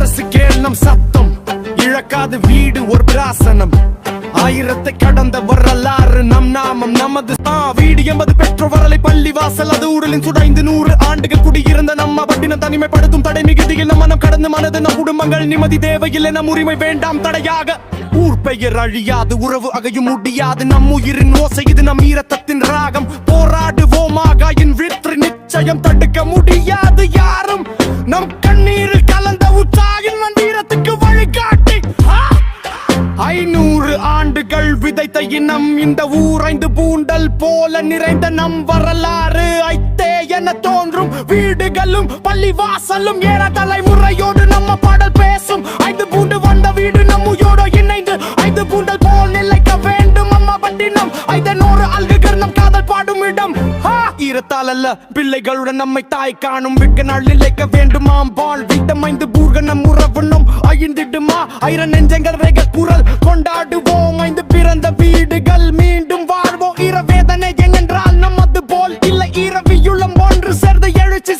அரசு கேள் நம் சத்தம், இழக்காத வீடு ஒரு பிராசனம், ஆயிரத்தை கடந்த வரலாறு நம் நாமம் நமது. வீடு என்பது பெற்றோர் வரலை பள்ளி வாசல், அது ஊழலின் சுடைந்து 100 ஆண்டுகள் குடியிருந்த நம்ம பட்டினம் தனிமைப்படுத்தும் தடை மிகுதியில் நம் மனம் கடந்து மனது நம் குடும்பங்கள் நிம்மதி தேவையில்லை, நம் உரிமை வேண்டாம் தடையாக. ஊர் பெயர் அழியாது, உறவு அகையும் முடியாது, நம் உயிரின் ஓசை இது நம் ஈரத்தத்தின் ராகம். போராடுவோமாக என் வெற்றி நிச்சயம் தடுக்க முடியாது யாரும், நம் கண்ணீரில் கலந்த உற்சாகின் வீரத்துக்கு வழிகாட்டி. 500 ஆண்டுகள் விதைத்த இனம் இந்த ஊர், 5 பூண்டல் போல நிறைந்த நம் வரலாறு. ஐத்தே என தோன்றும் வீடுகளும் பள்ளி வாசலும் ஏற தலைமுறையோடு நம்ம பாடல் பேசும். 5 பூண்டு வந்த வீடு நம்மையோடு இணைந்து 5 பூண்டல் போல் நிலைக்க வேண்டும் அம்மா பட்டினம். 500 அல்குகள் நம் காதல் பாடும் இடம். ஈரத்தால் அல்ல பிள்ளைகளுடன் நம்மை தாய் காணும் மிக்க நாள் நிலைக்க வேண்டுமாம் பால் வீட்டம். 5 பூர்கள் நம் உறவு நம் அழிந்திடுமா, 1000 நெஞ்சங்கள் ரேகல் குரல் கொண்டாடுவோம். 5 பிறந்த வீடுகள் மீண்டும் வாழ்வோம். ஈர வேதனை எங்கென்றால் நமது போல் இல்லை, ஈரவியுள்ளம் ஒன்று சேர்ந்து எழுச்சி